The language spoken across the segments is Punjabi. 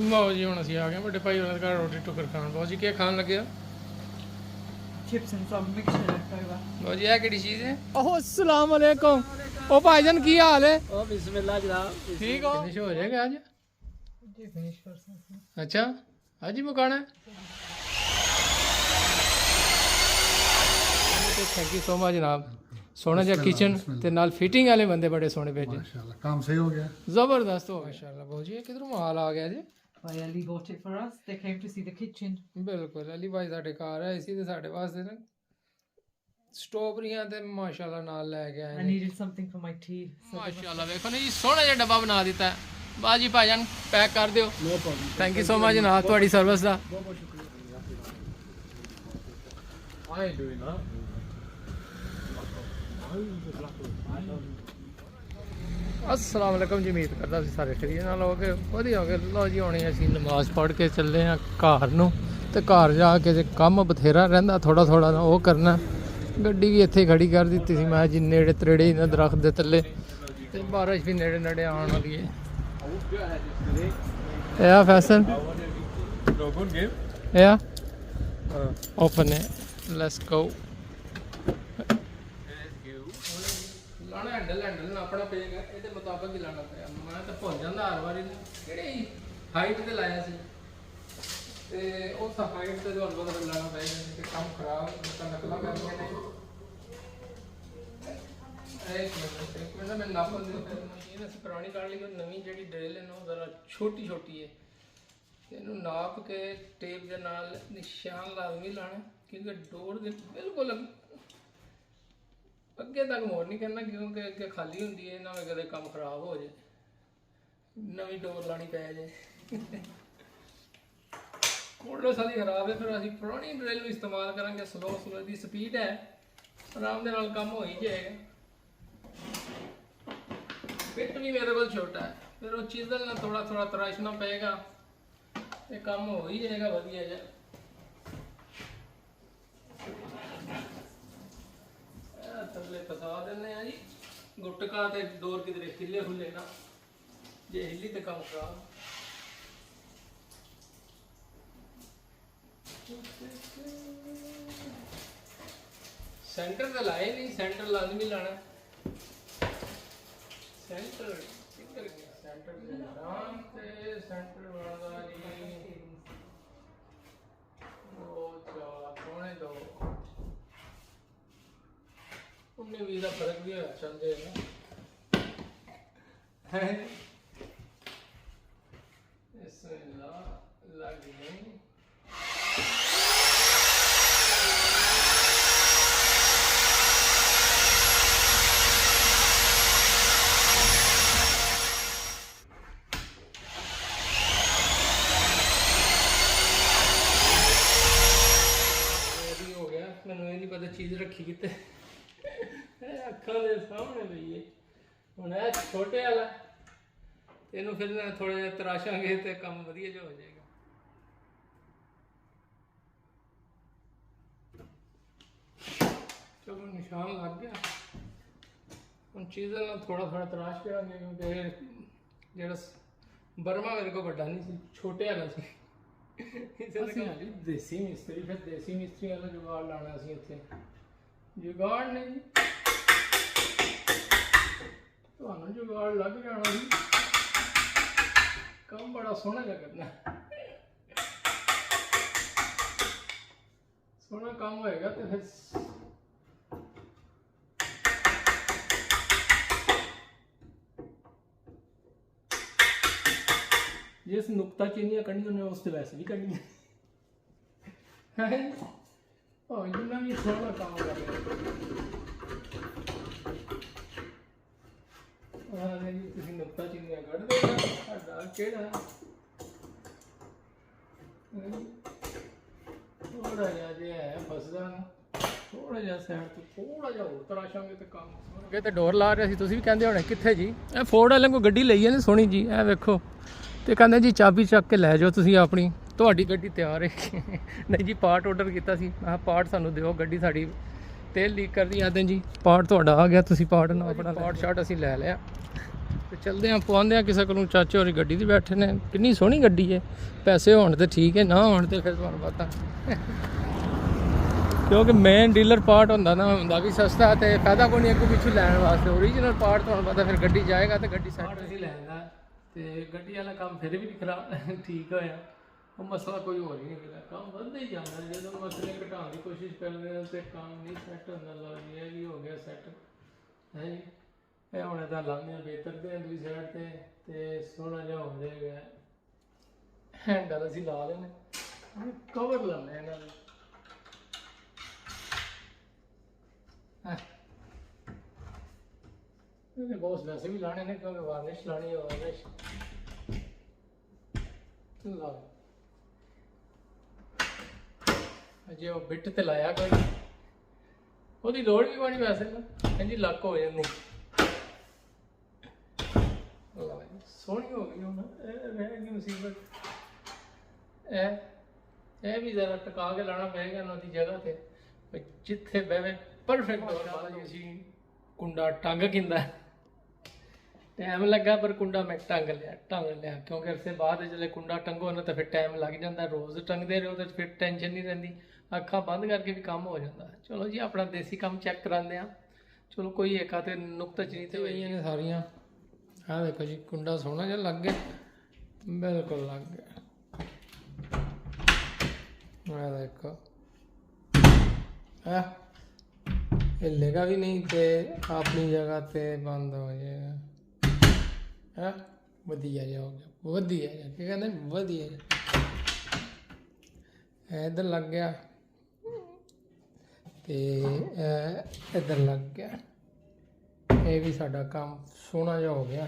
ਲਓ ਜੀ ਹੁਣ ਅਸੀਂ ਆ ਗਏ ਵੱਡੇ ਭਾਈ ਉਹਨਾਂ ਦੇ ਘਰ ਰੋਟੀ ਟੁੱਕਰ ਖਾਣ। ਬਹੁਤ ਜੀ ਕੀ ਖਾਣ ਲੱਗੇ ਆ? chips and some mixture left over. ਲਓ ਜੀ ਇਹ ਕਿਹੜੀ ਚੀਜ਼ ਹੈ? ਓਹ ਅਸਲਾਮ ਵਾਲੇਕੁਮ। ਉਹ ਭਾਈਜਾਨ ਕੀ ਹਾਲ ਹੈ? Oh, bismillah janaab. ਠੀਕ ਹੋ? ਫਿਨਿਸ਼ ਹੋ ਜਾਏਗਾ ਅੱਜ? जी finish कर सकते हैं. ਅੱਛਾ ਅੱਜ ਹੀ ਮੁਕਾਣਾ? ਥੈਂਕ ਯੂ ਸੋ ਮਚ ਜਨਾਬ। ਸੋਹਣਾ ਜਿਹਾ ਕਿਚਨ ਤੇ ਨਾਲ ਫਿਟਿੰਗ ਵਾਲੇ ਬੰਦੇ ਬੜੇ ਸੋਹਣੇ ਭੇਜੇ। माशाल्लाह काम सही हो गया। ਜ਼ਬਰਦਸਤ ਹੋ ਮਾਸ਼ਾਅੱਲਾ। ਬਹੁਤ ਜੀ ਇਹ ਕਿਧਰੋਂ ਮਾਲ ਆ ਗਿਆ ਜੀ? By Ali got it for us. They came to see the kitchen. ਬਿਲਕੁਲ ਅਲੀ ਭਾਈ ਸਾਡੇ ਘਰ ਆਏ ਸੀ ਤੇ ਸਾਡੇ ਵਾਸਤੇ ਨਾ ਸਟ੍ਰਾਬੇਰੀਆਂ ਤੇ ਮਾਸ਼ਾਅੱਲਾ ਨਾਲ ਲੈ ਕੇ ਆਏ I ਨੇ। needed something for my tea. So ਮਾਸ਼ਾਅੱਲਾ ਵੇਖੋ ਨਾ ਜੀ ਸੋਹਣਾ ਜਿਹਾ ਡੱਬਾ ਬਣਾ ਦਿੱਤਾ ਹੈ। ਬਾਜੀ ਭਾਈਜਾਨ ਪੈਕ ਕਰ ਦਿਓ। No problem. Thank you so much ਜਨਾਬ ਤੁਹਾਡੀ ਸਰਵਿਸ ਦਾ। बहुत बहुत शुक्रिया। I ain't doing that। अस्सलाम वालेकुम जी। उम्मीद करदा ਸੀ ਸਾਰੇ ਖਰੀਦ ਨਾਲ ਹੋਗੇ ਵਧੀਆ ਹੋਗੇ। ਲਓ ਜੀ ਹੁਣੇ ਅਸੀਂ ਨਮਾਜ਼ ਪੜ੍ਹ ਕੇ ਚੱਲੇ ਆ ਘਰ ਨੂੰ ਤੇ ਘਰ ਜਾ ਕੇ ਜੇ ਕੰਮ ਬਥੇਰਾ ਰਹਿੰਦਾ ਥੋੜਾ ਥੋੜਾ ਨਾ ਉਹ ਕਰਨਾ। ਗੱਡੀ ਵੀ ਇੱਥੇ ਖੜੀ ਕਰ ਦਿੱਤੀ ਸੀ ਮੈਂ ਜੀ ਨੇੜੇ ਤੇੜੇ ਇਹਨਾਂ ਦਰਖਤ ਦੇ ਥੱਲੇ ਤੇ ਬਾਰਿਸ਼ ਵੀ ਨੇੜੇ ਨੇੜੇ ਆਉਣ ਵਾਲੀ ਹੈ। ਇਹ ਆ ਫੈਸਲ ਇਹ ਆ ਓਪਨ ਹੈ। Let's go. ਲਾਣਾ ਹੈਂਡਲ ਨਾ ਆਪਣਾ ਪਏਗਾ ਇਹਦੇ ਮੁਤਾਬਕ ਹੀ ਲਾਣਾ ਪਿਆ। ਮੈਂ ਤਾਂ ਭੁੱਲ ਜਾਂਦਾ ਹਰ ਵਾਰੀ ਕਿਹੜੀ ਹਾਈਟ ਤੇ ਲਾਇਆ ਸੀ ਤੇ ਉਸ ਹਾਈਟ ਤੇ ਤੁਹਾਨੂੰ ਪਤਾ ਲਾਣਾ ਪਏਗਾ ਤੇ ਕੰਮ ਖਰਾਬ ਤਾਂ ਨਕਲਾਂ ਕਰਨੀਆਂ ਨੇ। ਇੱਕ ਮਿੰਟ ਮੈਂ ਨਾਪ ਮਸ਼ੀਨ ਅਸੀਂ ਪੁਰਾਣੀ ਕੱਢ ਲਈ। ਨਵੀਂ ਜਿਹੜੀ ਡਰਿਲ ਹੈ ਨਾ ਉਹ ਜ਼ਰਾ ਛੋਟੀ ਛੋਟੀ ਹੈ। ਇਹਨੂੰ ਨਾਪ ਕੇ ਟੇਪ ਦੇ ਨਾਲ ਨਿਸ਼ਾਨ ਲਾਜ਼ਮੀ ਲਾਣਾ ਕਿਉਂਕਿ ਡੋਰ ਦੇ ਬਿਲਕੁਲ ਅੱਗੇ ਤੱਕ ਮੋੜ ਨਹੀਂ ਕਰਨਾ ਕਿਉਂਕਿ ਅੱਗੇ ਖਾਲੀ ਹੁੰਦੀ ਹੈ ਨਾ ਕਦੇ ਕੰਮ ਖਰਾਬ ਹੋ ਜਾਏ ਨਵੀਂ ਡੋਰ ਲਾਣੀ ਪੈ ਜਾਏ। ਕੋਲੋ ਸਾਡੀ ਖਰਾਬ ਹੈ ਫਿਰ ਅਸੀਂ ਪੁਰਾਣੀ ਡਰਿਲ ਨੂੰ ਇਸਤੇਮਾਲ ਕਰਾਂਗੇ। ਸਲੋ ਦੀ ਸਪੀਡ ਹੈ ਆਰਾਮ ਦੇ ਨਾਲ ਕੰਮ ਹੋ ਹੀ ਜਾਏਗਾ। ਫਿੱਟ ਵੀ ਮੇਰੇ ਕੋਲ ਛੋਟਾ ਹੈ ਫਿਰ ਉਹ ਚੀਜ਼ਲ ਨਾਲ ਥੋੜਾ ਥੋੜਾ ਤਰਾਸ਼ਣਾ ਪਏਗਾ ਤੇ ਕੰਮ ਹੋ ਹੀ ਜਾਏਗਾ ਵਧੀਆ ਜਿਹਾ। ਥੱਲੇ ਫਸਾ ਦਿੰਦੇ ਆ ਜੀ ਗੁੱਟਕਾ ਤੇ ਡੋਰ ਕਿਧਰੇ ਹਿੱਲੇ ਹੁੱਲੇ ਨਾ ਜੇ ਹਿੱਲੀ ਤੇ ਕੰਮ ਖਰਾਬ। ਸੈਂਟਰ ਤੇ ਲਾਏ ਨਹੀਂ ਸੈਂਟਰ ਲਾਜ਼ਮੀ ਲਾਣਾ। ਸੈਂਟਰ ਕਿੱਧਰ ਗਿਆ? ਸੈਂਟਰ ਦੇ ਨਾਮ ਤੇ ਸੈਂਟਰ ਵਾਲਾ ਜੀ ਉਹ ਚਾ ਕੋਨੇ ਦੋ 19-20 ਦਾ ਫਰਕ ਵੀ ਹੋਇਆ ਚੱਲ ਜਾਏਗਾ ਹੈ। ਇਸ ਲੱਗ ਨਹੀਂ ਹੋ ਗਿਆ। ਮੈਨੂੰ ਇਹ ਨਹੀਂ ਪਤਾ ਚੀਜ਼ ਰੱਖੀ ਕਿਤੇ ਅੱਖਾਂ ਦੇ ਸਾਹਮਣੇ ਪਈ ਹੈ। ਹੁਣ ਇਹ ਛੋਟੇ ਵਾਲਾ ਇਹਨੂੰ ਫਿਰ ਥੋੜਾ ਜਿਹਾ ਤਰਾਸ਼ਾਂਗੇ ਤੇ ਕੰਮ ਵਧੀਆ ਜਿਹਾ ਹੋ ਜਾਏਗਾ। ਚਲੋ ਨਿਸ਼ਾਨ ਲੱਗ ਗਿਆ। ਹੁਣ ਚੀਜ਼ਾਂ ਨਾਲ ਥੋੜਾ ਥੋੜਾ ਤਰਾਸ਼ ਕਰਾਂਗੇ ਕਿਉਂਕਿ ਜਿਹੜਾ ਬਰਮਾ ਮੇਰੇ ਕੋਲ ਵੱਡਾ ਨਹੀਂ ਸੀ ਛੋਟੇ ਵਾਲਾ ਸੀ। ਅਸੀਂ ਦੇਸੀ ਮਿਸਤਰੀ ਫਿਰ ਦੇਸੀ ਮਿਸਤਰੀ ਵਾਲਾ ਜੁਗਾੜ ਲਾਣਾ ਸੀ ਇੱਥੇ। ਜੁਗਾੜ ਨਹੀਂ ਜੀ ਤੁਹਾਨੂੰ ਜੁਗਾੜ ਲੱਗ ਜਾਣਾ ਸੀ। ਕੰਮ ਬੜਾ ਸੋਹਣਾ ਜਿਹਾ ਕਰਨਾ ਸੋਹਣਾ ਕੰਮ ਹੋਏਗਾ ਤੇ ਫਿਰ ਜਿਸ ਨੁਕਤਾ ਚੀਨੀਆਂ ਕੱਢਣੀਆਂ ਨੇ ਉਸ ਤੇ ਵੈਸੇ ਵੀ ਕੱਢਣੀਆਂ ਹੈ। ਉਹ ਜਿੰਨਾ ਵੀ ਸੋਹਣਾ ਕੰਮ ਕਰ ਰਿਹਾ ਜੀ ਤੁਸੀਂ ਨੁਕਤਾ ਚੀਨੀਆਂ ਕੱਢ ਦੇਣਾ ਸਾਡਾ ਕਿਹੜਾ ਥੋੜਾ ਜਿਹਾ ਹੈ ਫਸਦਾ ਨਾ ਥੋੜਾ ਜਿਹਾ ਸਾਈਡ ਤੋਂ ਥੋੜਾ ਜਿਹਾ ਹੋਰ ਤਰਾਸ਼ਾਂਗੇ ਤੇ ਕੰਮ ਅੱਗੇ ਤੇ ਡੋਰ ਲਾ ਰਿਹਾ ਸੀ। ਤੁਸੀਂ ਵੀ ਕਹਿੰਦੇ ਹੋਣੇ ਕਿੱਥੇ ਜੀ? ਇਹ ਫੋਰਡ ਵਾਲਿਆਂ ਕੋਲ ਗੱਡੀ ਲਈ ਹੈ ਨਾ ਸੋਹਣੀ ਜੀ ਇਹ ਵੇਖੋ ਤੇ ਕਹਿੰਦੇ ਜੀ ਚਾਬੀ ਚੱਕ ਕੇ ਲੈ ਜਾਓ ਤੁਸੀਂ ਆਪਣੀ ਤੁਹਾਡੀ ਗੱਡੀ ਤਿਆਰ ਹੈ। ਨਹੀਂ ਜੀ ਪਾਰਟ ਆਰਡਰ ਕੀਤਾ ਸੀ ਮੈਂ ਪਾਰਟ ਸਾਨੂੰ ਦਿਓ ਗੱਡੀ ਸਾਡੀ ਤੇਲ ਲੀਕ ਕਰਦੀ ਆਦਨ ਜੀ ਪਾਰਟ ਤੁਹਾਡਾ ਆ ਗਿਆ ਤੁਸੀਂ ਪਾਰਟ ਨਾ ਆਪਣਾ ਪਾਰਟ ਸ਼ਾਟ ਅਸੀਂ ਲੈ ਲਿਆ। ਤੇ ਚਲਦੇ ਆਂ ਪਵਾਉਂਦੇ ਆ ਕਿਸੇ ਕੋਲੋਂ। ਚਾਚੇ ਹੋਰੀ ਗੱਡੀ 'ਤੇ ਬੈਠੇ ਨੇ। ਕਿੰਨੀ ਸੋਹਣੀ ਗੱਡੀ ਹੈ। ਪੈਸੇ ਹੋਣ ਤੇ ਠੀਕ ਹੈ, ਨਾ ਹੋਣ ਤੇ ਫਿਰ ਤੁਹਾਨੂੰ ਪਤਾ ਕਿਉਂਕਿ ਮੇਨ ਡੀਲਰ ਪਾਰਟ ਹੁੰਦਾ ਨਾ, ਹੁੰਦਾ ਵੀ ਸਸਤਾ ਤੇ ਫਾਇਦਾ ਕੋਈ ਨਹੀਂ ਅੱਗੋਂ ਪਿੱਛੋਂ ਲੈਣ ਵਾਸਤੇ। ਓਰੀਜਨਲ ਪਾਰਟ ਤੁਹਾਨੂੰ ਪਤਾ ਫਿਰ ਗੱਡੀ ਜਾਏਗਾ ਤੇ ਗੱਡੀ ਸੈੱਟ ਅਸੀਂ ਲੈਂਦਾ ਤੇ ਗੱਡੀ ਵਾਲਾ ਕੰਮ ਫਿਰ ਵੀ ਨਹੀਂ ਖਰਾਬ ਠੀਕ ਹੋਇਆ। ਉਹ ਮਸਲਾ ਕੋਈ ਹੋਰ ਹੀ ਨਹੀਂ ਮਿਲਿਆ, ਕੰਮ ਵੱਧਦਾ ਹੀ ਜਾਂਦਾ। ਜਦੋਂ ਮਸਲੇ ਘਟਾਉਣ ਦੀ ਕੋਸ਼ਿਸ਼ ਕਰਦੇ ਹਾਂ ਤੇ ਕੰਮ ਨਹੀਂ ਸੈੱਟ ਹੁੰਦਾ। ਲਓ ਜੀ ਇਹ ਵੀ ਹੋ ਗਿਆ ਸੈੱਟ ਹੈ ਜੀ। ਇਹ ਹੁਣ ਤਾਂ ਲਾਉਂਦੇ ਹਾਂ ਬਿਹਤਰ ਦੇ ਦੂਜੀ ਸਾਈਡ ਤੇ ਸੋਹਣਾ ਜਿਹਾ ਹੋ ਜਾਏਗਾ। ਹੈਂਡਲ ਅਸੀਂ ਲਾ ਲੈਣੇ, ਕਵਰ ਲਾਉਂਦੇ ਇਹਨਾਂ ਦੇ। ਇਹਨੇ ਬਹੁਤ ਵੈਸੇ ਵੀ ਲਾਣੇ ਨੇ ਕਿਉਂਕਿ ਵਾਰਨਿਸ਼ ਲਾਣੀ ਹੈ। ਵਾਰਨਿਸ਼ ਲਾ ਅਜੇ ਉਹ ਬਿੱਟ ਤੇ ਲਾਇਆ ਕੋਈ, ਉਹਦੀ ਲੋੜ ਵੀ ਕੋਈ ਨਹੀਂ ਵੈਸੇ ਨਾ। ਹਾਂਜੀ ਲੱਕ ਹੋ ਜਾਂਦੀ। ਸੋਹਣੀ ਹੋ ਗਈ ਹੁਣ। ਇਹ ਰਹਿ ਗਈ ਮੁਸੀਬਤ। ਇਹ ਵੀ ਜ਼ਰਾ ਟਿਕਾ ਕੇ ਲਾਉਣਾ ਪਏਗਾ ਉਹਨਾਂ ਦੀ ਜਗ੍ਹਾ ਤੇ, ਜਿੱਥੇ ਬਹਿਵੇ ਪਰਫੈਕਟ ਹੋ ਜੀ। ਅਸੀਂ ਕੁੰਡਾ ਟੰਗ ਕਿੰਦਾ ਟਾਈਮ ਲੱਗਾ ਪਰ ਕੁੰਡਾ ਮੈਂ ਟੰਗ ਲਿਆ ਕਿਉਂਕਿ ਇਸੇ ਬਾਅਦ ਜਦੋਂ ਕੁੰਡਾ ਟੰਗੋ ਨਾ ਤਾਂ ਫਿਰ ਟਾਈਮ ਲੱਗ ਜਾਂਦਾ। ਰੋਜ਼ ਟੰਗਦੇ ਰਹੋ ਤਾਂ ਫਿਰ ਟੈਨਸ਼ਨ ਨਹੀਂ ਰਹਿੰਦੀ, ਅੱਖਾਂ ਬੰਦ ਕਰਕੇ ਵੀ ਕੰਮ ਹੋ ਜਾਂਦਾ। ਚਲੋ ਜੀ ਆਪਣਾ ਦੇਸੀ ਕੰਮ ਚੈੱਕ ਕਰਾਉਂਦੇ ਆ। ਚਲੋ ਕੋਈ ਇੱਕ ਤੇ ਨੁਕਤਾ ਚੀਨੀ ਤੇ ਹੋਈਆਂ ਨੇ ਸਾਰੀਆਂ। ਆਹ ਦੇਖੋ ਜੀ ਕੁੰਡਾ ਸੋਹਣਾ ਜਿਹਾ ਲੱਗ ਗਿਆ, ਬਿਲਕੁਲ ਲੱਗ ਗਿਆ। ਆਹ ਦੇਖੋ ਹਿੱਲੇਗਾ ਵੀ ਨਹੀਂ ਤੇ ਆਪਣੀ ਜਗ੍ਹਾ ਤੇ ਬੰਦ ਹੋ ਜਾਏਗਾ। ਵਧੀਆ ਜਿਹਾ ਹੋ ਗਿਆ, ਵਧੀਆ ਜਿਹਾ ਕੀ ਕਹਿੰਦੇ ਵਧੀਆ ਜਿਹਾ। ਇੱਧਰ ਲੱਗ ਗਿਆ ਤੇ ਇੱਧਰ ਲੱਗ ਗਿਆ। ਇਹ ਵੀ ਸਾਡਾ ਕੰਮ ਸੋਹਣਾ ਜਿਹਾ ਹੋ ਗਿਆ।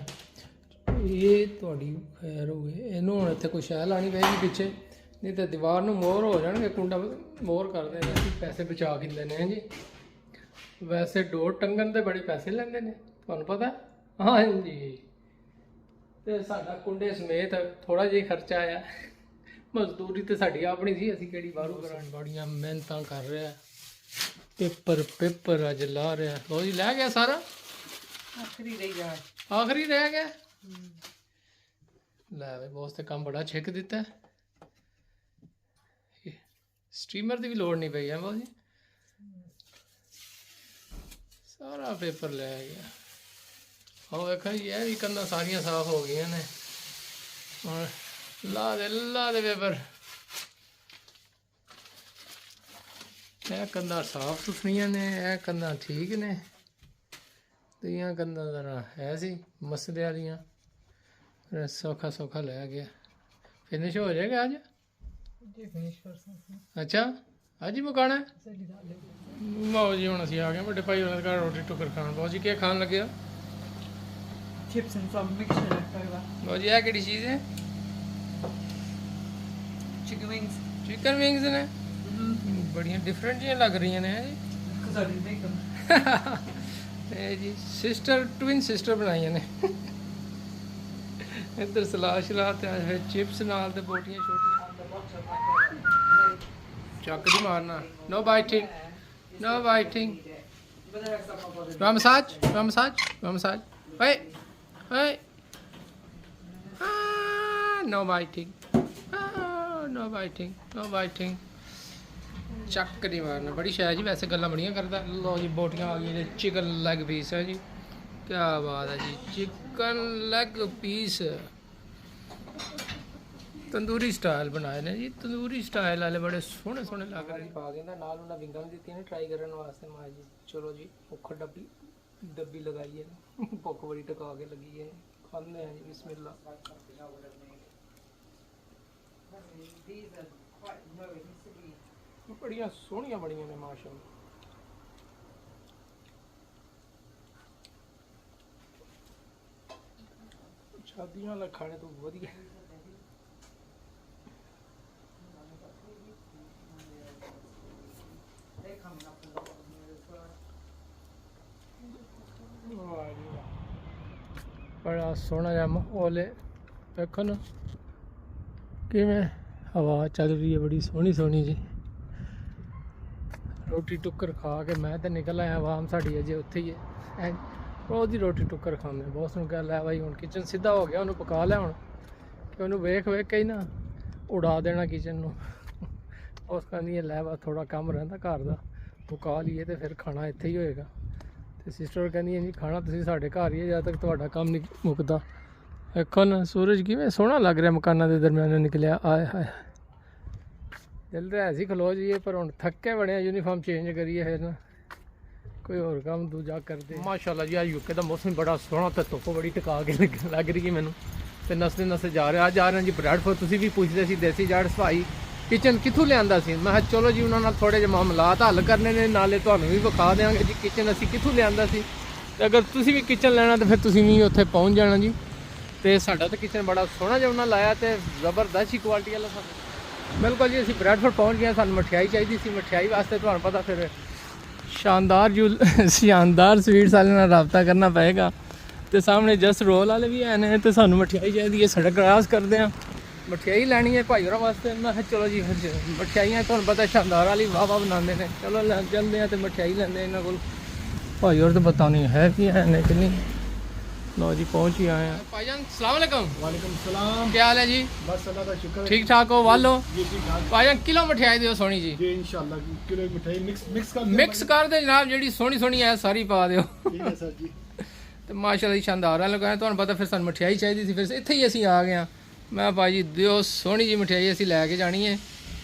ਇਹ ਤੁਹਾਡੀ ਖੈਰ ਹੋ ਗਈ। ਇਹਨੂੰ ਹੁਣ ਇੱਥੇ ਕੋਈ ਸ਼ੈ ਲਾਉਣੀ ਪਏਗੀ ਪਿੱਛੇ, ਨਹੀਂ ਤਾਂ ਦੀਵਾਰ ਨੂੰ ਮੋਹਰ ਹੋ ਜਾਣਗੇ। ਕੁੰਡਾ ਮੋਹਰ ਕਰਦੇ ਨੇ, ਅਸੀਂ ਪੈਸੇ ਬਚਾ ਕਿੰਦੇ ਨੇ ਜੀ। ਵੈਸੇ ਡੋਰ ਟੰਗਣ ਦੇ ਬੜੇ ਪੈਸੇ ਲੈਂਦੇ ਨੇ ਤੁਹਾਨੂੰ ਪਤਾ। ਹਾਂਜੀ ਤੇ ਸਾਡਾ ਕੁੰਡੇ ਸਮੇਤ ਥੋੜਾ ਜਿਹਾ ਖਰਚਾ ਆਇਆ। ਮਜ਼ਦੂਰੀ ਤੇ ਸਾਡੀ ਆਪਣੀ ਸੀ, ਅਸੀਂ ਕਿਹੜੀ ਬਾਹਰੋਂ ਕਰਾਉਣ। ਬੜੀਆਂ ਮਿਹਨਤਾਂ ਕਰ ਰਿਹਾ। ਪੇਪਰ ਅੱਜ ਲਾ ਰਿਹਾ। ਲੋ ਜੀ ਲੈ ਗਿਆ ਸਾਰਾ, आखिरी रह गया। ਆਖਰੀ ਰਹਿ ਗਿਆ। ਲੈ ਵੇ ਬੋਸ ਤੇ ਕੰਮ ਬੜਾ ਛਿੱਕ ਦਿੱਤਾ। ਸਟ੍ਰੀਮਰ ਦੀ ਵੀ ਲੋੜ ਨਹੀਂ ਪਈ ਹੈ ਬੋਸ ਜੀ, ਸਾਰਾ ਪੇਪਰ ਲੈ ਗਿਆ। ਉਹ ਵੇਖੋ ਜੀ ਇਹ ਵੀ ਕੰਧਾਂ ਸਾਰੀਆਂ ਸਾਫ਼ ਹੋ ਗਈਆਂ ਨੇ। ਹੁਣ ਲਾ ਦੇ ਪੇਪਰ। ਇਹ ਕੰਧਾਂ ਸਾਫ਼ ਸੁਥਰੀਆਂ ਨੇ, ਇਹ ਕੰਧਾਂ ਠੀਕ ਨੇ। ਤੀਆਂ ਕੰਧਾਂ ਜ਼ਰਾ ਹੈ ਸੀ ਮਸਲੇ ਵਾਲੀਆਂ। ਸੌਖਾ ਲੈ ਗਿਆ। ਫਿਨਿਸ਼ ਹੋ ਜਾਏਗਾ ਅੱਜ। ਅੱਛਾ ਅੱਜ ਹੀ ਮੁਕਾਣਾ ਬਾਬੂ ਜੀ। ਹੁਣ ਅਸੀਂ ਆ ਗਏ ਵੱਡੇ ਭਾਈ ਉਹਨਾਂ ਦੇ ਘਰ ਰੋਟੀ ਟੁੱਕਰ ਖਾਣ। ਬਾਬੂ ਜੀ ਕੀ ਖਾਣ ਲੱਗੇ ਹੋ? चिप्स एंड सब मिक्स रखा हुआ। ਬਾਬੂ ਜੀ ਇਹ ਕਿਹੜੀ ਚੀਜ਼ ਹੈ? Chicken wings. चिकन विंग्स ने बड़िया डिफरेंट जी लग रही ने जी। Because I didn't make them। ये जी सिस्टर ट्विन सिस्टर बनाई ने। इधर सलाद शलाद ते फिर चिप्स नाल ते बोटियां छोटियां। चक दी मारना। No biting, no biting. वा मसाज। ओए ओए नो बाइटिंग, नो बाइटिंग। ਚੱਕ ਨਹੀਂ ਮਾਰਨਾ। ਬੜੀ ਸ਼ਾਇਦ ਜੀ ਵੈਸੇ ਗੱਲਾਂ ਬੜੀਆਂ ਕਰਦਾ। ਲੋ ਜੀ ਬੋਟੀਆਂ ਆ ਗਈਆਂ ਨੇ। ਚਿਕਨ ਲੈਗ ਪੀਸ ਹੈ ਜੀ, ਕੀ ਬਾਤ ਹੈ ਜੀ। Chicken leg piece tandoori style ਬਣਾਏ ਨੇ ਜੀ। ਤੰਦੂਰੀ ਸਟਾਈਲ ਵਾਲੇ ਬੜੇ ਸੋਹਣੇ ਲੱਗ ਰਹੇ। ਪਾ ਕੇ ਨਾਲ ਉਹਨਾਂ ਵਿੰਗਾਂ ਵੀ ਦਿੱਤੀਆਂ ਨੇ ਟਰਾਈ ਕਰਨ ਵਾਸਤੇ। ਮਾਂ ਜੀ ਚਲੋ ਜੀ ਭੁੱਖ ਡੱਬੀ ਲਗਾਈ ਹੈ। ਭੁੱਖ ਬੜੀ ਟਕਾ ਕੇ ਲੱਗੀ ਹੈ। ਖਾਂਦੇ ਹਾਂ ਜੀ ਬਿਸਮਿਲ੍ਲਾ। ਬੜੀਆਂ ਸੋਹਣੀਆਂ ਬਣੀਆਂ ਨੇ ਮਾਸ਼ਾਅੱਲਾ। ਸ਼ਾਦੀਆਂ ਵਾਲਾ ਖਾਣੇ ਤੋਂ ਵਧੀਆ। ਬੜਾ ਸੋਹਣਾ ਜਿਹਾ ਮਾਹੌਲ ਹੈ। ਵੇਖੋ ਨਾ ਕਿਵੇਂ ਹਵਾ ਚੱਲ ਰਹੀ ਹੈ ਬੜੀ ਸੋਹਣੀ ਜੀ। ਰੋਟੀ ਟੁੱਕਰ ਖਾ ਕੇ ਮੈਂ ਤਾਂ ਨਿਕਲ ਆਇਆ। ਆਵਾਮ ਸਾਡੀ ਅਜੇ ਉੱਥੇ ਹੀ ਹੈ। ਰੋਜ਼ ਦੀ ਰੋਟੀ ਟੁੱਕਰ ਖਾਂਦੇ। ਬੌਸ ਨੂੰ ਕਹਿ ਲੈ ਬਾਈ ਹੁਣ ਕਿਚਨ ਸਿੱਧਾ ਹੋ ਗਿਆ, ਉਹਨੂੰ ਪਕਾ ਲੈ ਹੁਣ, ਕਿ ਉਹਨੂੰ ਵੇਖ ਵੇਖ ਕੇ ਹੀ ਨਾ ਉਡਾ ਦੇਣਾ ਕਿਚਨ ਨੂੰ। ਉਸ ਕਹਿੰਦੀ ਹੈ ਲੈ ਬਸ ਥੋੜ੍ਹਾ ਕੰਮ ਰਹਿੰਦਾ ਘਰ ਦਾ, ਪਕਾ ਲਈਏ ਤੇ ਫਿਰ ਖਾਣਾ ਇੱਥੇ ਹੀ ਹੋਏਗਾ। ਤੇ ਸਿਸਟਰ ਕਹਿੰਦੀ ਹੈ ਜੀ ਖਾਣਾ ਤੁਸੀਂ ਸਾਡੇ ਘਰ ਹੀ ਹੈ ਜਦ ਤੱਕ ਤੁਹਾਡਾ ਕੰਮ ਨਹੀਂ ਮੁੱਕਦਾ। ਵੇਖੋ ਨਾ ਸੂਰਜ ਕਿਵੇਂ ਸੋਹਣਾ ਲੱਗ ਰਿਹਾ ਮਕਾਨਾਂ ਦੇ ਦਰਮਿਆਨ ਨਿਕਲਿਆ। ਆਏ ਹਾਏ ਦਿਲ ਤਾਂ ਹੈ ਸੀ ਖਲੋ ਜਾਈਏ, ਪਰ ਹੁਣ ਥੱਕੇ ਬਣੇ ਯੂਨੀਫਾਰਮ ਚੇਂਜ ਕਰੀਏ ਫਿਰ ਨਾ ਕੋਈ ਹੋਰ ਕੰਮ ਦੂਜਾ ਕਰਦੇ। ਮਾਸ਼ਾਅੱਲਾ ਜੀ ਆ ਯੂਕੇ ਦਾ ਮੌਸਮ ਬੜਾ ਸੋਹਣਾ ਤੇ ਧੁੱਪ ਬੜੀ ਟਿਕਾ ਕੇ ਲੱਗ ਰਹੀ ਹੈ ਮੈਨੂੰ, ਤੇ ਨਸਦੇ ਨਸਦੇ ਜਾ ਰਿਹਾ। ਅੱਜ ਆ ਰਹੇ ਜੀ ਬਰੈਡਫੋਰਡ। ਤੁਸੀਂ ਵੀ ਪੁੱਛਦੇ ਸੀ ਦੇਸੀ ਜੜ ਸਫਾਈ ਕਿਚਨ ਕਿੱਥੋਂ ਲਿਆਂਦਾ ਸੀ, ਮੈਂ ਕਿਹਾ ਚਲੋ ਜੀ ਉਹਨਾਂ ਨਾਲ ਥੋੜ੍ਹੇ ਜਿਹੇ ਮਾਮਲਾਤ ਹੱਲ ਕਰਨੇ ਨੇ, ਨਾਲੇ ਤੁਹਾਨੂੰ ਵੀ ਵਿਖਾ ਦਿਆਂਗੇ ਜੀ ਕਿਚਨ ਅਸੀਂ ਕਿੱਥੋਂ ਲਿਆਂਦਾ ਸੀ। ਤੇ ਅਗਰ ਤੁਸੀਂ ਵੀ ਕਿਚਨ ਲੈਣਾ ਤਾਂ ਫਿਰ ਤੁਸੀਂ ਵੀ ਉੱਥੇ ਪਹੁੰਚ ਜਾਣਾ ਜੀ। ਤੇ ਸਾਡਾ ਤਾਂ ਕਿਚਨ ਬੜਾ ਸੋਹਣਾ ਜਿਹਾ ਉਹਨਾਂ ਲਾਇਆ ਤੇ ਜ਼ਬਰਦਸਤ ਹੀ ਕੁਆਲਿਟੀ ਵਾਲਾ ਸਾਨੂੰ। ਬਿਲਕੁਲ ਜੀ ਅਸੀਂ ਬਰੈਡਫੋਰਡ ਪਹੁੰਚ ਗਏ। ਸਾਨੂੰ ਮਠਿਆਈ ਚਾਹੀਦੀ ਸੀ, ਮਠਿਆਈ ਵਾਸਤੇ ਤੁਹਾਨੂੰ ਪਤਾ ਫਿਰ ਸ਼ਾਨਦਾਰ ਸਵੀਟਸ ਵਾਲੇ ਨਾਲ ਰਾਬਤਾ ਕਰਨਾ ਪਏਗਾ। ਤੇ ਸਾਹਮਣੇ ਜਸਟ ਰੋਲ ਵਾਲੇ ਵੀ ਹੈ ਨੇ, ਤੇ ਸਾਨੂੰ ਮਠਿਆਈ ਚਾਹੀਦੀ ਹੈ। ਸੜਕ ਕ੍ਰਾਸ ਕਰਦੇ ਹਾਂ, ਮਠਿਆਈ ਲੈਣੀ ਹੈ ਭਾਈ ਹੋਰਾਂ ਵਾਸਤੇ। ਮੈਂ ਕਿਹਾ ਚਲੋ ਜੀ ਫਿਰ ਮਠਿਆਈਆਂ ਤੁਹਾਨੂੰ ਪਤਾ ਸ਼ਾਨਦਾਰ ਵਾਲੀ ਵਾਹ ਬਣਾਉਂਦੇ ਨੇ, ਚਲੋ ਲੈ ਚੱਲਦੇ ਹਾਂ ਤੇ ਮਠਿਆਈ ਲੈਂਦੇ ਇਹਨਾਂ ਕੋਲ। ਭਾਈ ਹੋਰ ਤਾਂ ਪਤਾ ਨਹੀਂ ਹੈ ਕਿ ਹੈ ਨੇ ਕਿ ਨਹੀਂ। ਲਓ ਜੀ ਪਹੁੰਚ ਹੀ ਆਏ हैं। भाईजान सलाम अलैकुम। वालेकुम सलाम। क्या हाल है जी? बस अल्लाह का शुक्र है। ठीक ठाक हो? वालो जी ठीक ठाक भाईजान किलो मठियाई दियो सोनी जी। जी इंशाल्लाह किलो मिठाई मिक्स कर मिक्स कर दे जनाब, ਜਿਹੜੀ ਸੋਹਣੀ ਸੋਹਣੀ ਹੈ ਸਾਰੀ ਪਾ ਦਿਓ। ठीक है सर जी। ਤੇ ਮਾਸ਼ਾਅੱਲਾ ਜੀ ਸ਼ਾਨਦਾਰ ਹੈ ਲਗਾਇਆ। ਤੁਹਾਨੂੰ ਪਤਾ ਫਿਰ ਸਾਨੂੰ ਮਠਿਆਈ ਚਾਹੀਦੀ ਸੀ, ਫਿਰ ਇੱਥੇ ਹੀ ਅਸੀਂ ਆ ਗਏ ਹਾਂ। ਮੈਂ ਭਾਈ ਜੀ ਦਿਓ ਸੋਹਣੀ ਜੀ ਮਠਿਆਈ ਅਸੀਂ ਲੈ ਕੇ ਜਾਣੀ ਹੈ।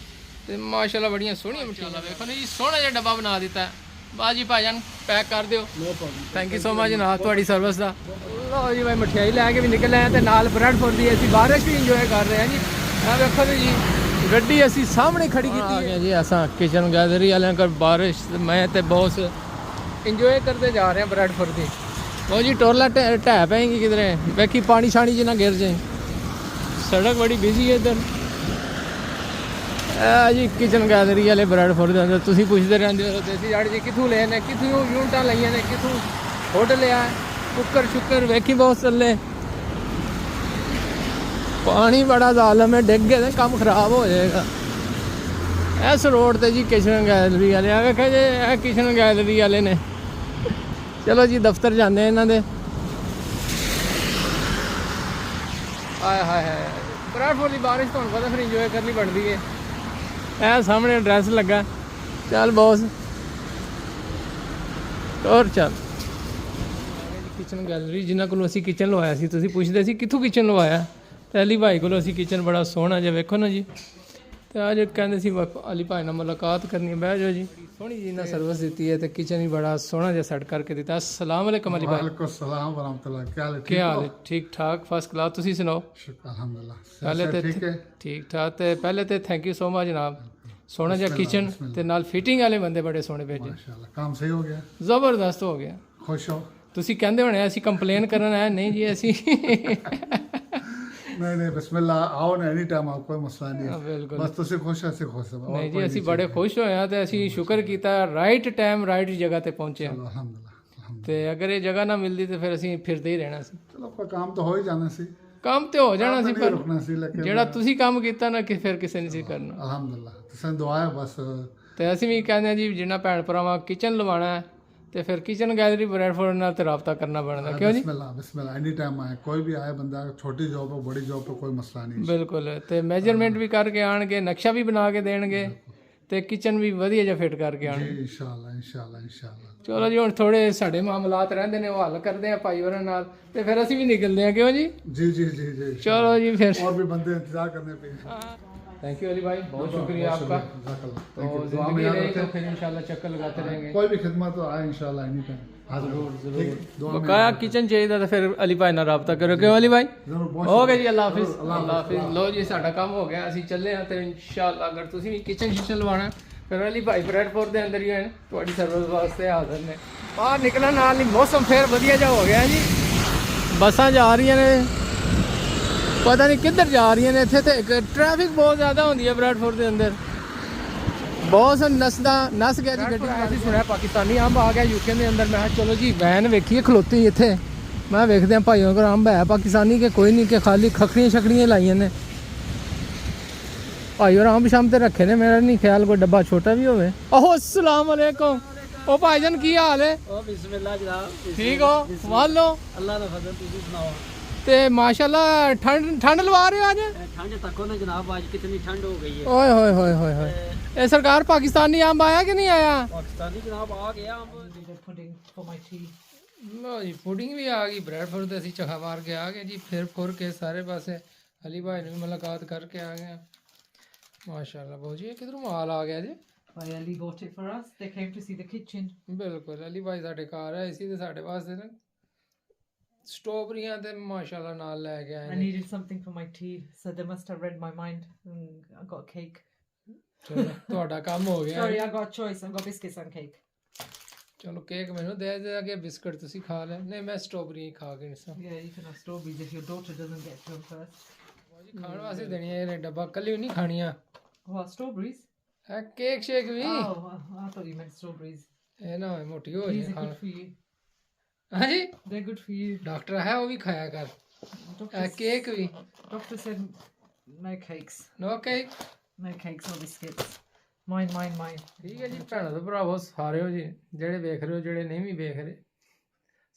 ਤੇ ਮਾਸ਼ਾਅੱਲਾ ਬੜੀਆਂ ਸੋਹਣੀਆਂ ਮਠਿਆਈਆਂ ਵੇਖੋ ਨਾ ਜੀ, ਸੋਹਣਾ ਜਿਹਾ ਡੱਬਾ ਬਣਾ ਦਿੱਤਾ। ਬਾਜੀ ਭਾਈਜਾਨ ਪੈਕ ਕਰ ਦਿਓ। No problem. Thank you so much ਜਨਾਬ ਤੁਹਾਡੀ ਸਰਵਿਸ ਦਾ। ਲਓ ਜੀ ਮੈਂ ਮਠਿਆਈ ਲੈ ਕੇ ਵੀ ਨਿਕਲ ਆਇਆ ਤੇ ਨਾਲ ਬਰੈਡਫੋਰਡ ਦੀ ਅਸੀਂ ਬਾਰਿਸ਼ ਵੀ ਇੰਜੋਏ ਕਰ ਰਹੇ ਹਾਂ ਜੀ। ਆ ਵੇਖੋ ਜੀ ਗੱਡੀ ਅਸੀਂ ਸਾਹਮਣੇ ਖੜੀ ਕੀਤੀ ਹੈ ਜੀ। ਅਸਾਂ ਕਿਚਨ ਗੈਲਰੀ ਵਾਲਿਆਂ ਕੋਲ ਬਾਰਿਸ਼ ਮੈਂ ਤੇ ਬੌਸ ਇੰਜੋਏ ਕਰਦੇ ਜਾ ਰਹੇ ਹਾਂ ਬਰੈਡਫੋਰਡ ਦੀ। ਲਓ ਜੀ ਟੋਰਲਾ ਢਹਿ ਪੈਂਗੀ ਕਿਧਰੇ, ਵੇਖੀ ਪਾਣੀ ਛਾਣੀ ਚ ਨਾ ਗਿਰ ਜਾਏ। ਸੜਕ ਬੜੀ ਬਿਜ਼ੀ ਹੈ ਇੱਧਰ। ਜੀ ਕਿਚਨ ਗੈਲਰੀ ਵਾਲੇ ਬਰੈਡਫੋਰਡ ਦੇ ਅੰਦਰ ਤੁਸੀਂ ਪੁੱਛਦੇ ਰਹਿੰਦੇ ਹੋ ਦੇਸੀ ਜੜ ਜੀ ਕਿੱਥੋਂ ਲਏ ਨੇ, ਕਿੱਥੋਂ ਯੂਨਿਟਾਂ ਲਈਆਂ ਨੇ, ਕਿੱਥੋਂ ਹੁੱਡ ਲਿਆ, ਕੁੱਕਰ ਸ਼ੁੱਕਰ ਵੇਖੀ ਬਹੁਤ ਚੱਲੇ। ਪਾਣੀ ਬੜਾ ਜ਼ਾਲਮ ਹੈ, ਡਿੱਗ ਗਏ ਤੇ ਕੰਮ ਖਰਾਬ ਹੋ ਜਾਏਗਾ। ਇਸ ਰੋਡ ਤੇ ਜੀ ਕਿਚਨ ਗੈਲਰੀ ਵਾਲੇ ਆ ਵੇਖਿਆ ਜੇ ਇਹ ਕਿਚਨ ਗੈਲਰੀ ਵਾਲੇ ਨੇ। ਚਲੋ ਜੀ ਦਫ਼ਤਰ ਜਾਂਦੇ ਇਹਨਾਂ ਦੇ। ਆਏ ਹਾਏ ਹਾਏ ਬਰੈਡਫੋਰਡ ਦੀ ਬਾਰਿਸ਼ ਤੁਹਾਨੂੰ ਪਤਾ ਫਿਰ ਇੰਜੋਏ ਕਰਨੀ ਬਣਦੀ ਹੈ। ਇਹ ਸਾਹਮਣੇ ਐਡਰੈਸ ਲੱਗਾ। ਚੱਲ ਬੌਸ ਹੋਰ ਚੱਲ। ਕਿਚਨ ਗੈਲਰੀ ਜਿਨ੍ਹਾਂ ਕੋਲੋਂ ਅਸੀਂ ਕਿਚਨ ਲਵਾਇਆ ਸੀ, ਤੁਸੀਂ ਪੁੱਛਦੇ ਸੀ ਕਿੱਥੋਂ ਕਿਚਨ ਲਵਾਇਆ, ਤੇ ਅਲੀ ਭਾਈ ਕੋਲੋਂ ਅਸੀਂ ਕਿਚਨ ਬੜਾ ਸੋਹਣਾ ਜਿਹਾ ਵੇਖੋ ਨਾ ਜੀ। ਤੇ ਅੱਜ ਕਹਿੰਦੇ ਸੀ ਅਲੀ ਭਾਈ ਨਾਲ ਮੁਲਾਕਾਤ ਕਰਨੀ ਹੈ, ਬਹਿ ਜਾਓ ਜੀ। ਸੋਹਣੀ ਜੀ ਨਾਲ ਸਰਵਿਸ ਦਿੱਤੀ ਹੈ ਤੇ ਕਿਚਨ ਵੀ ਬੜਾ ਸੋਹਣਾ ਜਿਹਾ ਸੈੱਟ ਕਰਕੇ ਦਿੱਤਾ। अस्सलाम वालेकुम अली भाई। वालेकुम सलाम व रहमतुल्लाह। क्या हाल है? क्या हाल है? ठीक ठाक फर्स्ट क्लास। ਤੁਸੀਂ ਸੁਣਾਓ? शुक्र अल्हम्दुलिल्लाह। ਪਹਿਲੇ ਤੇ ठीक है। ਠੀਕ ਠਾਕ। ਤੇ ਪਹਿਲੇ ਤੇ ਥੈਂਕ ਯੂ ਸੋ ਮਚ ਜਨਾਬ, ਸੋਹਣਾ ਜਿਹਾ ਕਿਚਨ ਤੇ ਨਾਲ ਫਿਟਿੰਗ ਵਾਲੇ ਬੰਦੇ ਬੜੇ ਸੋਹਣੇ ਭੇਜੇ। माशाल्लाह काम सही हो गया। ਜ਼ਬਰਦਸਤ ਹੋ ਗਿਆ। खुश हो? ਤੁਸੀਂ ਕਹਿੰਦੇ ਹੋਣੇ ਅਸੀਂ ਕੰਪਲੇਨ ਕਰਨ ਆਏ, ਨਹੀਂ ਜੀ ਅਸੀਂ नहीं बिस्मिल्लाह आओ ना, एनी टाइम आओ, कोई मसला नहीं है। ਬਿਲਕੁਲ बस तुसी खुश है, ਅਸੀਂ खुश है। ਨਹੀਂ ਜੀ ਅਸੀਂ ਬੜੇ ਖੁਸ਼ ਹੋਏ ਹਾਂ ਤੇ ਅਸੀਂ ਸ਼ੁਕਰ ਕੀਤਾ ਰਾਈਟ ਟਾਈਮ ਰਾਈਟ ਜਗ੍ਹਾ ਤੇ ਪਹੁੰਚੇ ਹਾਂ। अल्हम्दुलिल्लाह। ਤੇ ਅਗਰ ਇਹ ਜਗ੍ਹਾ ਨਾ ਮਿਲਦੀ ਤੇ ਫਿਰ ਅਸੀਂ ਫਿਰਦੇ ਹੀ ਰਹਿਣਾ ਸੀ। चलो कोई काम तो हो ही जाना सी, ਕੰਮ ਤੇ ਹੋ ਜਾਣਾ ਸੀ, नहीं ਪਰ रुकना सी, लेकिन ਜਿਹੜਾ ਤੁਸੀਂ ਕੰਮ ਕੀਤਾ ਨਾ ਕਿ ਫਿਰ ਕਿਸੇ ਨੇ ਸੀ ਕਰਨਾ। अल्हम्दुलिल्लाह तुसें दुआ है बस। ਤੇ ਅਸੀਂ ਵੀ ਕਹਿੰਦੇ ਹਾਂ ਜੀ ਜਿੰਨਾ ਭੈਣ ਭਰਾਵਾਂ ਕਿਚਨ ਲਵਾਉਣਾ ਹੈ ਤੇ ਫਿਰ ਕਿਚਨ ਗੈਲਰੀ ਬਰੈਡਫੋਰਡ ਨਾਲ ਤੇ ਰਾਬਤਾ ਕਰਨਾ ਬਣਦਾ। ਕਿਉਂ ਜੀ? बिस्मिल्लाह बिस्मिल्लाह एनी टाइम आए, कोई भी आए बंदा, छोटी जॉब हो बड़ी जॉब हो, कोई मसला नहीं। ਬਿਲਕੁਲ। ਤੇ ਮੈਜਰਮੈਂਟ ਵੀ ਕਰਕੇ ਆਣਗੇ, ਨਕਸ਼ਾ ਵੀ ਬਣਾ ਕੇ ਦੇਣਗੇ ਤੇ ਕਿਚਨ ਵੀ ਵਧੀਆ ਜਿਹਾ ਫਿੱਟ ਕਰਕੇ ਆਣਗੇ। जी इंशाल्लाह इंशाल्लाह इंशाल्लाह। ਚਲੋ ਜੀ ਹੁਣ ਥੋੜੇ ਸਾਡੇ ਮਾਮਲਾਤ ਰਹਿੰਦੇ ਨੇ ਉਹ ਹੱਲ ਕਰਦੇ ਆ ਭਾਈ ਹੋਰਾਂ ਨਾਲ ਤੇ ਫਿਰ ਅਸੀਂ ਵੀ ਨਿਕਲਦੇ ਆ। ਕਿਉਂ ਜੀ? जी जी जी जी। ਚਲੋ ਜੀ ਫਿਰ। और भी बंदे इंतजार करने पे। थैंक यू अली भाई, बहुत शुक्रिया आपका। तो दुआ में रहे तो फिर इंशाल्लाह चक्कर लगाते रहेंगे। कोई भी खिदमत तो आए इंशाल्लाह एनी टाइम हाजिर हो। जरूर बकाया किचन चाहिए तो फिर अली भाई ਨਾਲ ਰਾਬਤਾ ਕਰੋ। ਕਿਉਂ ਅਲੀ ਭਾਈ? ਹੋ ਗਿਆ ਜੀ। ਅੱਲਾ ਹਾਫਿਜ਼। ਅੱਲਾ ਹਾਫਿਜ਼। ਲੋ ਜੀ ਸਾਡਾ ਕੰਮ ਹੋ ਗਿਆ, ਅਸੀਂ ਚੱਲੇ ਹਾਂ ਤੇ ਇੰਸ਼ਾਅੱਲਾ ਅਗਰ ਤੁਸੀਂ ਵੀ ਕਿਚਨ ਸ਼ਿਚਨ ਲਵਾਉਣਾ ਫਿਰ ਅਲੀ ਭਾਈ ਬਰੈਡਫੋਰਡ ਦੇ ਅੰਦਰ ਹੀ ਹੈ ਤੁਹਾਡੀ ਸਰਵਿਸ ਵਾਸਤੇ ਹਾਜ਼ਰ ਨੇ। ਬਾਹਰ ਨਿਕਲਣ ਨਾਲ ਹੀ ਮੌਸਮ ਫੇਰ ਵਧੀਆ ਜਿਹਾ ਹੋ ਗਿਆ ਜੀ। ਬੱਸਾਂ ਜਾ ਰਹੀਆਂ ਨੇ, ਪਤਾ ਨਹੀਂ ਕਿੱਧਰ ਜਾ ਰਹੀਆਂ ਨੇ। ਇੱਥੇ ਤੇ ਟ੍ਰੈਫਿਕ ਬਹੁਤ ਜ਼ਿਆਦਾ ਹੁੰਦੀ ਹੈ ਬਰੈਡਫੋਰਡ ਦੇ ਅੰਦਰ। ਬਹੁਤ ਨਸ ਗਿਆ ਜੀ ਗੱਡੀ। ਅਸੀਂ ਸੁਣਿਆ ਪਾਕਿਸਤਾਨੀ ਅੰਬ ਆ ਗਿਆ ਯੂਕੇ ਦੇ ਅੰਦਰ। ਮੈਂ ਕਿਹਾ ਚਲੋ ਜੀ ਵੈਨ ਵੇਖੀਏ ਖਲੋਤੀ ਇੱਥੇ। ਮੈਂ ਵੇਖਦੇ ਹਾਂ ਭਾਈਆਂ ਕੋਲ ਅੰਬ ਹੈ ਪਾਕਿਸਤਾਨੀ ਕਿ ਕੋਈ ਨਹੀਂ, ਕਿ ਖਾਲੀ ਖਖੜੀਆਂ ਛਕੜੀਆਂ ਲਾਈਆਂ ਨੇ। ਭਾਈ ਹੋਰ ਅੰਬ ਸ਼ਾਮ ਤੇ ਰੱਖੇ ਨੇ, ਮੇਰਾ ਨਹੀਂ ਖਿਆਲ ਕੋਈ ਡੱਬਾ ਛੋਟਾ ਵੀ ਹੋਵੇ। ਆਹੋ अस्सलाम वालेकुम। ਉਹ ਭਾਈਜਾਨ ਕੀ ਹਾਲ ਹੈ? ओ बिस्मिल्लाह जनाब ਠੀਕ ਹੋ? ਸੰਭਾਲ ਲਓ। अल्लाह दा फजल तुसी सुनाओ ਤੇ ਮਾਸ਼ਾਅੱਲਾ ਠੰਡ ਲਵਾ ਰਹੇ ਹੋ ਅੱਜ? ठंड तको ना जनाब आज कितनी ठंड हो गई है ਓਏ ਹੋਏ ਹੋਏ ਹੋਏ ਹੋਏ ਇਹ ਸਰਕਾਰ ਪਾਕਿਸਤਾਨੀ ਅੰਬ ਆਇਆ ਕਿ ਨਹੀਂ ਆਇਆ? पाकिस्तानी जनाब आ गया हम The pudding for my tea. ਲੋ ਜੀ ਪੁਡਿੰਗ ਵੀ ਆ ਗਈ ਬ੍ਰੈਡ ਫੁਰ ਤੇ ਅਸੀਂ ਚਖਾ ਮਾਰ ਕੇ ਆ ਗਏ ਜੀ ਫਿਰ ਫੁਰ ਕੇ ਸਾਰੇ ਪਾਸੇ ਅਲੀ ਭਾਈ ਨੂੰ ਵੀ ਮੁਲਾਕਾਤ ਕਰਕੇ ਆ ਗਏ ਮਾਸ਼ਾਅੱਲਾ ਬਹੁਤ ਜੀ ਇਹ ਕਿਧਰੋਂ ਮਾਲ ਆ ਗਿਆ ਜੀ? My Ali bought it for us. They came to see the kitchen. ਬਿਲਕੁਲ ਅਲੀ ਭਾਈ ਸਾਡੇ ਘਰ ਆਏ ਸੀ ਤੇ ਸਾਡੇ ਵਾਸਤੇ ਨਾ ਸਟ੍ਰਾਬੇਰੀਆਂ ਤੇ ਮਾਸ਼ਾਅੱਲਾ ਨਾਲ ਲੈ ਕੇ ਆਏ I ਨੇ needed something for my tea, so they must have read my mind. I got cake. ਚਲੋ ਤੁਹਾਡਾ ਕੰਮ ਹੋ ਗਿਆ Sorry, I got a choice. I got biscuits and cake. ਚਲੋ ਕੇਕ ਮੈਨੂੰ ਦੇ ਦੇ ਅੱਗੇ ਬਿਸਕਟ ਤੁਸੀਂ ਖਾ ਲੈ ਨਹੀਂ ਮੈਂ ਸਟ੍ਰਾਬੇਰੀ ਹੀ ਖਾ ਕੇ ਨਿਸਾਂ Yeah, you can have strawberries if your daughter doesn't get them first. ਜੀ ਖਾਣ ਵਾਸਤੇ ਦੇਣੀਆਂ ਇਹ ਡੱਬਾ ਕੱਲੀ ਨਹੀਂ ਖਾਣੀਆਂ What, strawberries? ਹੈ ਕੇਕ ਸ਼ੇਕ ਵੀ Oh, I thought you meant strawberries. ਇਹ ਨਾ ਹੋਏ ਮੋਟੀ ਹੋ These ਜਾਏ are ਖਾਣ good for you. ਹਾਂਜੀ They're good for you. Doctor ਹੈ ਉਹ ਵੀ ਖਾਇਆ ਕਰ Doctor, ਕੇਕ ਵੀ doctor said no cakes. No cake No cakes or biscuits. Mine, mine, mine. ਠੀਕ ਹੈ ਜੀ ਭੈਣਾਂ ਤੇ ਭਰਾਵੋ ਸਾਰੇ ਹੋ ਜੀ ਜਿਹੜੇ ਵੇਖ ਰਹੇ ਹੋ ਜਿਹੜੇ ਨਹੀਂ ਵੀ ਵੇਖ ਰਹੇ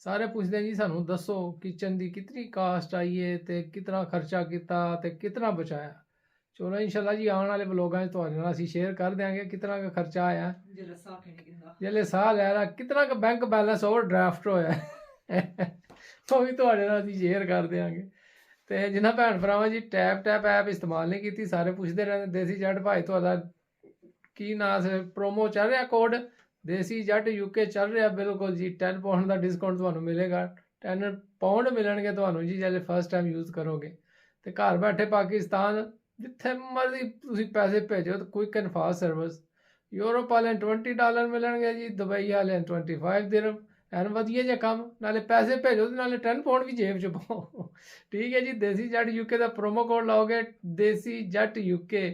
ਸਾਰੇ ਪੁੱਛਦੇ ਜੀ ਸਾਨੂੰ ਦੱਸੋ ਕਿਚਨ ਦੀ ਕਿਤਨੀ ਕਾਸਟ ਆਈ ਹੈ ਤੇ ਕਿਤਨਾ ਖਰਚਾ ਕੀਤਾ ਤੇ ਕਿਤਨਾ ਬਚਾਇਆ ਚਲੋ ਇਨਸ਼ਾਅੱਲਾ ਜੀ ਆਉਣ ਵਾਲੇ ਵਲੋਗਾਂ 'ਚ ਤੁਹਾਡੇ ਨਾਲ ਅਸੀਂ ਸ਼ੇਅਰ ਕਰ ਦਿਆਂਗੇ ਕਿਤਨਾ ਕੁ ਖਰਚਾ ਆਇਆ ਜਿਹੜੇ ਸਾਲ ਲੈ ਰਾ ਕਿਤਨਾ ਕੁ ਬੈਂਕ ਬੈਲੈਂਸ ਓਵਰ ਡਰਾਫਟ ਹੋਇਆ ਉਹ ਵੀ ਤੁਹਾਡੇ ਨਾਲ ਅਸੀਂ ਸ਼ੇਅਰ ਕਰ ਦਿਆਂਗੇ ਤੇ ਜਿਨ੍ਹਾਂ ਭੈਣ ਭਰਾਵਾਂ ਜੀ ਟੈਪ ਐਪ ਇਸਤੇਮਾਲ ਨਹੀਂ ਕੀਤੀ ਸਾਰੇ ਪੁੱਛਦੇ ਰਹਿੰਦੇ ਦੇਸੀ ਜੱਟ ਭਾਈ ਤੁਹਾਡਾ ਕੀ ਨਾਂ ਸੇ ਪ੍ਰੋਮੋ ਚੱਲ ਰਿਹਾ ਕੋਡ ਦੇਸੀ ਜੱਟ ਯੂਕੇ ਚੱਲ ਰਿਹਾ ਬਿਲਕੁਲ ਜੀ 10 ਪਾਉਂਡ ਦਾ ਡਿਸਕਾਊਂਟ ਤੁਹਾਨੂੰ ਮਿਲੇਗਾ 10 ਪਾਉਂਡ ਮਿਲਣਗੇ ਤੁਹਾਨੂੰ ਜੀ ਜਦੋਂ ਫਸਟ ਟਾਈਮ ਯੂਜ਼ ਕਰੋਗੇ ਤੇ ਘਰ ਬੈਠੇ ਪਾਕਿਸਤਾਨ ਜਿੱਥੇ ਮਰਜ਼ੀ ਤੁਸੀਂ ਪੈਸੇ ਭੇਜੋ ਤਾਂ quick and fast service Europe ਵਾਲਿਆਂ $20 ਮਿਲਣਗੇ ਜੀ ਦੁਬਈ ਵਾਲਿਆਂ 25 ਦਿਰਹਮ ਐਨ ਵਧੀਆ ਜਿਹਾ ਕੰਮ ਨਾਲੇ ਪੈਸੇ ਭੇਜੋ ਤੇ ਨਾਲੇ 10 ਪਾਉਂਡ ਵੀ ਜੇਬ 'ਚ ਪਾਓ ਠੀਕ ਹੈ ਜੀ ਦੇਸੀ ਜੱਟ ਯੂਕੇ ਦਾ ਪ੍ਰੋਮੋ ਕੋਡ ਲਾਓਗੇ ਦੇਸੀ ਜੱਟ ਯੂਕੇ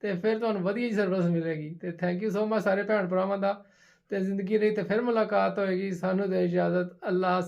ਤੇ ਫਿਰ ਤੁਹਾਨੂੰ ਵਧੀਆ ਜੀ ਸਰਵਿਸ ਮਿਲੇਗੀ ਤੇ ਥੈਂਕ ਯੂ ਸੋ ਮਚ ਸਾਰੇ ਭੈਣ ਭਰਾਵਾਂ ਦਾ ਤੇ ਜ਼ਿੰਦਗੀ ਰਹੀ ਤੇ ਫਿਰ ਮੁਲਾਕਾਤ ਹੋਏਗੀ ਸਾਨੂੰ ਦੇ ਇਜਾਜ਼ਤ ਅੱਲਾਹ